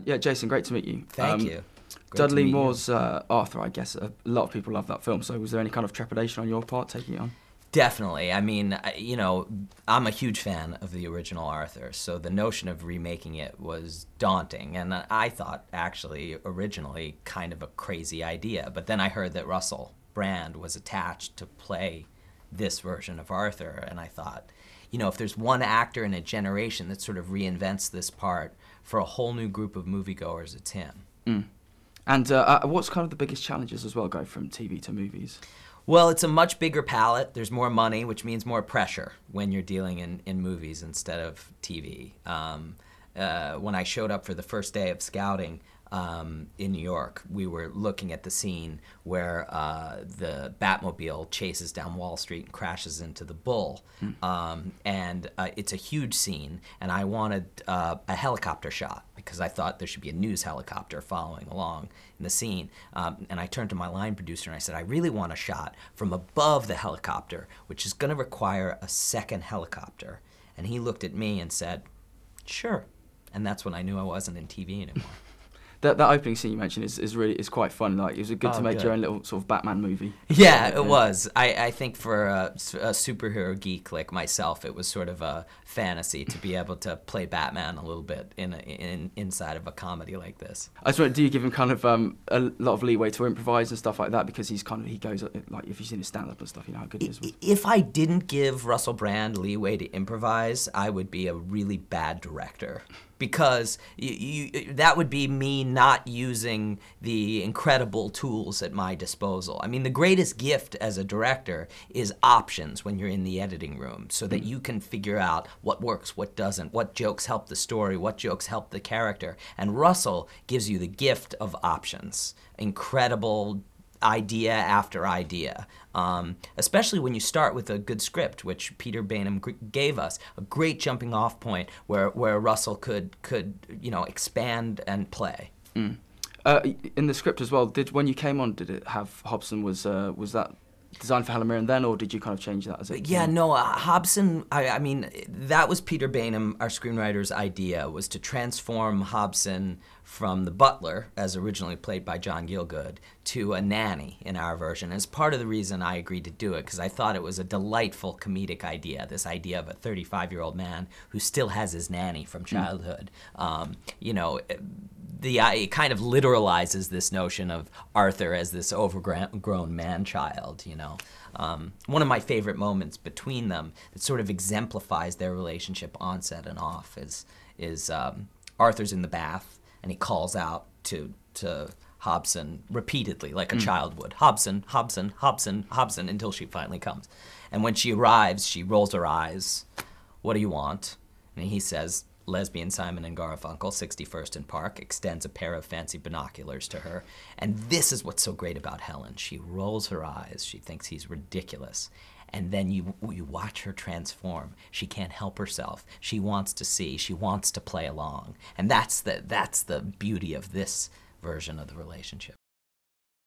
Yeah, Jason, great to meet you. Thank you. Great to Dudley meet you. Moore's Arthur, I guess a lot of people love that film, so was there any kind of trepidation on your part taking it on? Definitely. I mean, I'm a huge fan of the original Arthur, so the notion of remaking it was daunting, and I thought, actually, originally, kind of a crazy idea. But then I heard that Russell Brand was attached to play this version of Arthur, and I thought, if there's one actor in a generation that sort of reinvents this part for a whole new group of moviegoers, it's him. And what's kind of the biggest challenges as well, going from TV to movies? Well, it's a much bigger palette. There's more money, which means more pressure when you're dealing in movies instead of TV. When I showed up for the first day of scouting in New York, we were looking at the scene where the Batmobile chases down Wall Street and crashes into the Bull. And it's a huge scene, and I wanted a helicopter shot because I thought there should be a news helicopter following along in the scene. And I turned to my line producer and I said, I really want a shot from above the helicopter, which is going to require a second helicopter. And he looked at me and said, sure. And that's when I knew I wasn't in TV anymore. That opening scene you mentioned is quite fun. Like, it was good to make your own little sort of Batman movie. Yeah, it was. I think for a superhero geek like myself, it was sort of a fantasy to be able to play Batman a little bit inside of a comedy like this. I just wonder, do you give him kind of a lot of leeway to improvise and stuff like that, because he goes like, if you've seen his stand-up and stuff, you know how good he is. If I didn't give Russell Brand leeway to improvise, I would be a really bad director. Because that would be me not using the incredible tools at my disposal. I mean, the greatest gift as a director is options when you're in the editing room, so that you can figure out what works, what doesn't, what jokes help the story, what jokes help the character. And Russell gives you the gift of options. Incredible idea after idea, especially when you start with a good script, which Peter Bainham gave us, a great jumping off point where Russell could expand and play. In the script as well, when you came on, did it have Hobson, was that designed for Helen Mirren then, or did you kind of change that as it Yeah, no, Hobson, I mean, that was Peter Bainham, our screenwriter's idea, was to transform Hobson from the butler, as originally played by John Gielgud, to a nanny in our version. As part of the reason I agreed to do it, because I thought it was a delightful comedic idea, this idea of a 35-year-old man who still has his nanny from childhood. It kind of literalizes this notion of Arthur as this overgrown man-child, One of my favorite moments between them that sort of exemplifies their relationship on set and off is Arthur's in the bath, and he calls out to Hobson repeatedly, like a child would. Hobson, Hobson, Hobson, Hobson, until she finally comes. And when she arrives, she rolls her eyes. What do you want? And he says, lesbian Simon and Garfunkel, 61st and Park, extends a pair of fancy binoculars to her. And this is what's so great about Helen. She rolls her eyes. She thinks he's ridiculous. And then you watch her transform. She can't help herself. She wants to see. She wants to play along. And that's the beauty of this version of the relationship.